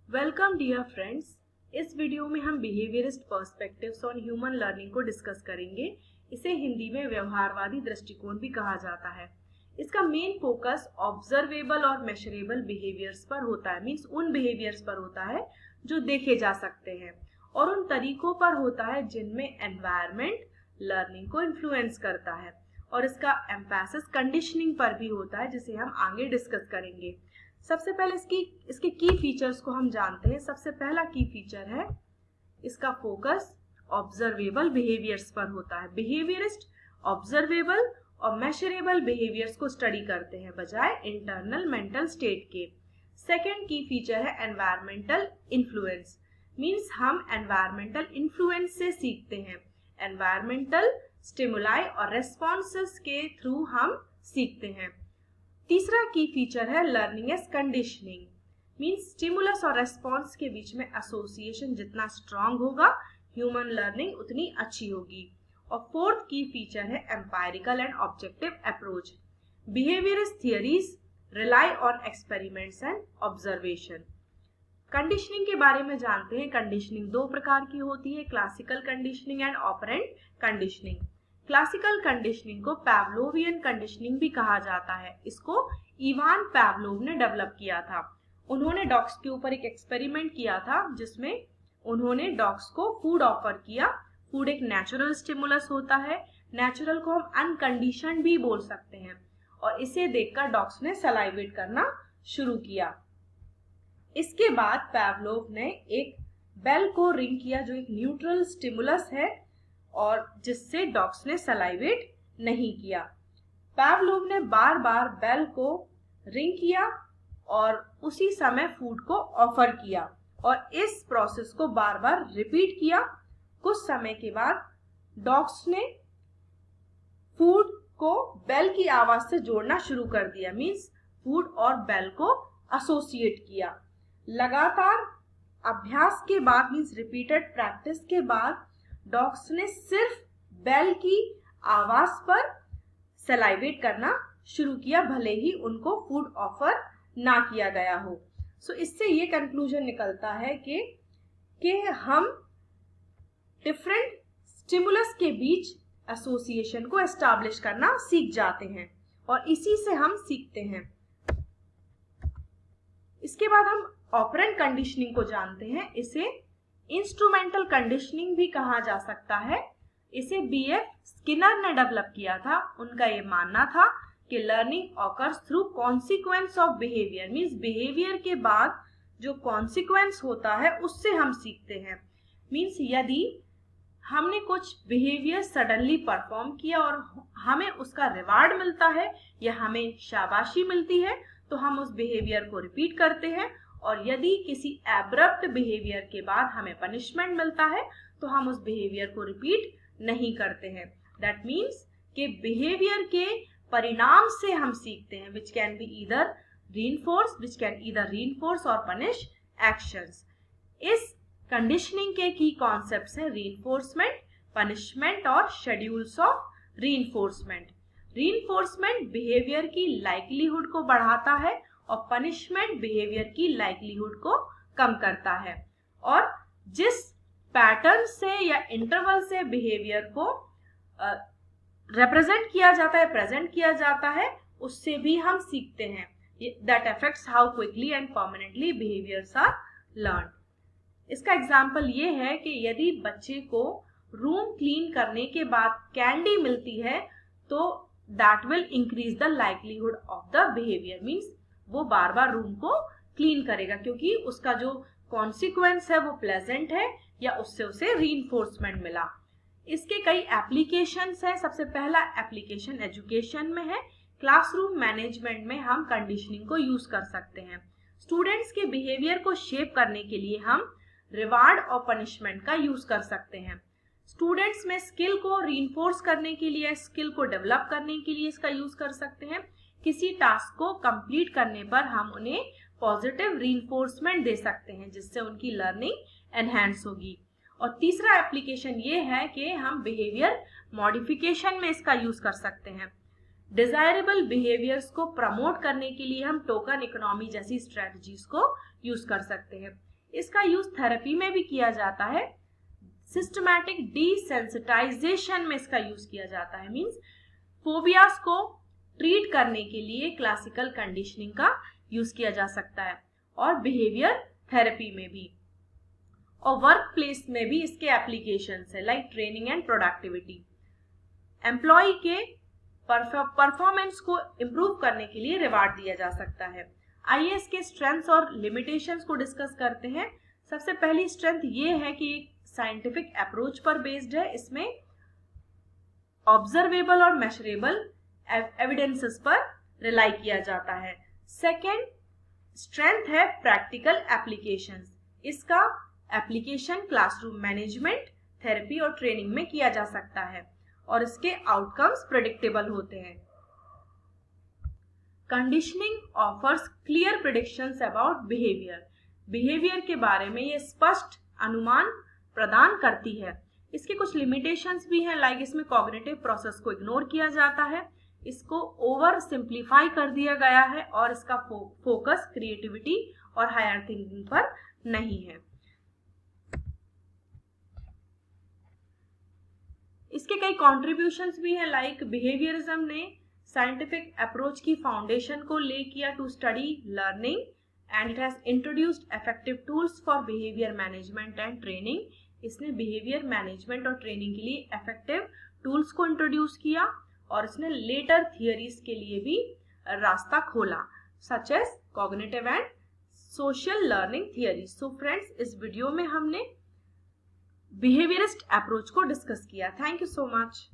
Welcome dear friends. इस video में हम behaviourist perspectives on human learning को डिस्कस करेंगे। इसे हिंदी में व्यवहारवादी दृष्टिकोण भी कहा जाता है। इसका मेन फोकस ऑब्जर्वेबल और मेजरेबल बिहेवियर्स पर होता है, मींस उन बिहेवियर्स पर होता है जो देखे जा सकते हैं, और उन तरीकों पर होता है जिनमें एनवायरनमेंट लर्निंग को इन्फ्लुएंस करता है। और इसका एम्फेसिस कंडीशनिंग पर भी होता है, जिसे हम आगे डिस्कस करेंगे। सबसे पहले इसके की फीचर्स को हम जानते हैं। सबसे पहला की फीचर है इसका फोकस ऑब्जर्वेबल बिहेवियर्स पर होता है। बिहेवियरिस्ट ऑब्जर्वेबल और मेजरेबल बिहेवियर्स को स्टडी करते हैं बजाय इंटरनल मेंटल स्टेट के। सेकेंड की फीचर है एनवायरमेंटल इन्फ्लुएंस, मींस हम एनवायरमेंटल इन्फ्लुएंस से सीखते हैं। एनवायरमेंटल स्टिमुलाई और रेस्पॉन्सेस के थ्रू हम सीखते हैं। तीसरा की फीचर है learning as conditioning, means stimulus और रेस्पॉन्स के बीच में एसोसिएशन जितना स्ट्रांग होगा, ह्यूमन लर्निंग उतनी अच्छी होगी। और फोर्थ की फीचर है empirical and objective approach. Behaviourist theories rely on experiments and observation. Conditioning के बारे में जानते हैं। कंडीशनिंग दो प्रकार की होती है, classical conditioning and operant conditioning. Classical conditioning को पैवलोवियन कंडीशनिंग भी कहा जाता है। इसको इवान पैवलोव ने डेवलप किया था। उन्होंने डॉग्स के ऊपर एक एक्सपेरिमेंट किया था जिसमें उन्होंने डॉग्स को फूड ऑफर किया। फूड एक नेचुरल स्टिमुलस होता है। नेचुरल को हम अनकंडीशनड भी बोल सकते हैं। और इसे देखकर डॉग्स ने सलाइवेट करना शुरू किया। इसके बाद पैवलोव ने एक बेल को रिंग किया, जो एक न्यूट्रल स्टिमुलस है, और जिससे डॉग्स ने सलाइवेट नहीं किया। पैवलोव ने बार बार बेल को रिंग किया और उसी समय फूड को ऑफर किया, और इस प्रोसेस को बार बार रिपीट किया। कुछ समय के बाद डॉग्स ने फूड को बेल की आवाज से जोड़ना शुरू कर दिया, मींस फूड और बेल को एसोसिएट किया। लगातार अभ्यास के बाद, मींस रिपीटेड प्रैक्टिस के बाद, डॉग्स ने सिर्फ बेल की आवाज पर सलाइवेट करना शुरू किया, भले ही उनको फूड ऑफर ना किया गया हो। सो इससे ये कंक्लूजन निकलता है कि हम डिफरेंट स्टिमुलस के बीच एसोसिएशन को एस्टैब्लिश करना सीख जाते हैं, और इसी से हम सीखते हैं। इसके बाद हम ऑपरेंट कंडीशनिंग को जानते हैं। इसे इंस्ट्रूमेंटल कंडीशनिंग भी कहा जा सकता है। इसे बीएफ स्किनर ने डेवलप किया था। उनका ये मानना था कि learning occurs through consequence of behaviour, means behaviour के बाद जो कॉन्सिक्वेंस होता है उससे हम सीखते हैं। मींस यदि हमने कुछ बिहेवियर सडनली परफॉर्म किया और हमें उसका रिवार्ड मिलता है या हमें शाबाशी मिलती है, तो हम उस बिहेवियर को रिपीट करते हैं। और यदि किसी एब्रप्ट बिहेवियर के बाद हमें पनिशमेंट मिलता है तो हम उस बिहेवियर को रिपीट नहीं करते हैं। दैट मीन्स कि बिहेवियर के परिणाम से हम सीखते हैं, which can either reinforce और punish actions। इस कंडीशनिंग के की कॉन्सेप्ट्स हैं रीइंफोर्समेंट, पनिशमेंट और schedules of reinforcement. Reinforcement behaviour की लाइक्लीहुड को बढ़ाता है और पनिशमेंट बिहेवियर की लाइक्लीहुड को कम करता है। और जिस पैटर्न से या इंटरवल से बिहेवियर को रिप्रेजेंट किया जाता है, प्रेजेंट किया जाता है, उससे भी हम सीखते हैं। That affects how quickly and permanently behaviours are learn. इसका एग्जाम्पल ये है कि यदि बच्चे को रूम क्लीन करने के बाद कैंडी मिलती है तो that will increase the likelihood of the behaviour, means वो बार बार रूम को क्लीन करेगा क्योंकि उसका जो कॉन्सिक्वेंस है वो प्लेजेंट है या उससे उसे रीइंफोर्समेंट मिला। इसके कई एप्लीकेशंस हैं। सबसे पहला एप्लीकेशन एजुकेशन में है। क्लासरूम मैनेजमेंट में हम कंडीशनिंग को यूज कर सकते हैं। स्टूडेंट्स के बिहेवियर को शेप करने के लिए हम रिवार्ड और पनिशमेंट का यूज कर सकते हैं। स्टूडेंट्स में स्किल को रीइंफोर्स करने के लिए, स्किल को डेवलप करने के लिए इसका यूज कर सकते हैं। किसी टास्क को कंप्लीट करने पर हम उन्हें पॉजिटिव रीइंफोर्समेंट दे सकते हैं, जिससे उनकी लर्निंग एनहांस होगी। और तीसरा एप्लीकेशन ये है कि हम बिहेवियर मॉडिफिकेशन में इसका यूज कर सकते हैं। डिजायरेबल बिहेवियर्स को प्रमोट करने के लिए हम टोकन इकोनॉमी जैसी स्ट्रेटजीज को यूज कर सकते हैं। इसका यूज थेरेपी में भी किया जाता है। सिस्टमैटिक डिसेंसिटाइजेशन में इसका यूज किया जाता है, मींस फोबियाज को ट्रीट करने के लिए क्लासिकल कंडीशनिंग का यूज किया जा सकता है, और बिहेवियर थेरेपी में भी, और वर्क प्लेस में भी इसके एप्लीकेशंस है, like training and productivity. Employ के परफॉर्मेंस को इम्प्रूव करने के लिए रिवार्ड दिया जा सकता है। आइए इसके स्ट्रेंथ्स और लिमिटेशंस को डिस्कस करते हैं। सबसे पहली स्ट्रेंथ ये है कि एक साइंटिफिक अप्रोच पर बेस्ड है, इसमें ऑब्जर्वेबल और मेजरेबल एविडेंसेस पर रिलाई किया जाता है। सेकेंड स्ट्रेंथ है प्रैक्टिकल एप्लीकेशंस, इसका एप्लीकेशन क्लासरूम मैनेजमेंट, थेरेपी और ट्रेनिंग में किया जा सकता है, और इसके आउटकम्स प्रेडिक्टेबल होते हैं। Conditioning offers clear predictions about behaviour, behaviour के बारे में ये स्पष्ट अनुमान प्रदान करती है। इसके कुछ लिमिटेशंस भी हैं, लाइक इसमें कॉग्निटिव प्रोसेस को इग्नोर किया जाता है, इसको ओवर सिंप्लीफाई कर दिया गया है, और इसका फोकस क्रिएटिविटी और हायर थिंकिंग पर नहीं है। इसके कई कॉन्ट्रीब्यूशंस भी हैं, लाइक बिहेवियरिज्म ने साइंटिफिक अप्रोच की फाउंडेशन को ले किया to study learning, and it has introduced effective tools for behaviour management and training. इसने बिहेवियर मैनेजमेंट और ट्रेनिंग के लिए इफेक्टिव टूल्स को इंट्रोड्यूस किया, और इसने लेटर थियरीज के लिए भी रास्ता खोला, such as cognitive and social learning theory. So friends, इस वीडियो में हमने बिहेवियरिस्ट अप्रोच को डिस्कस किया। Thank you so much.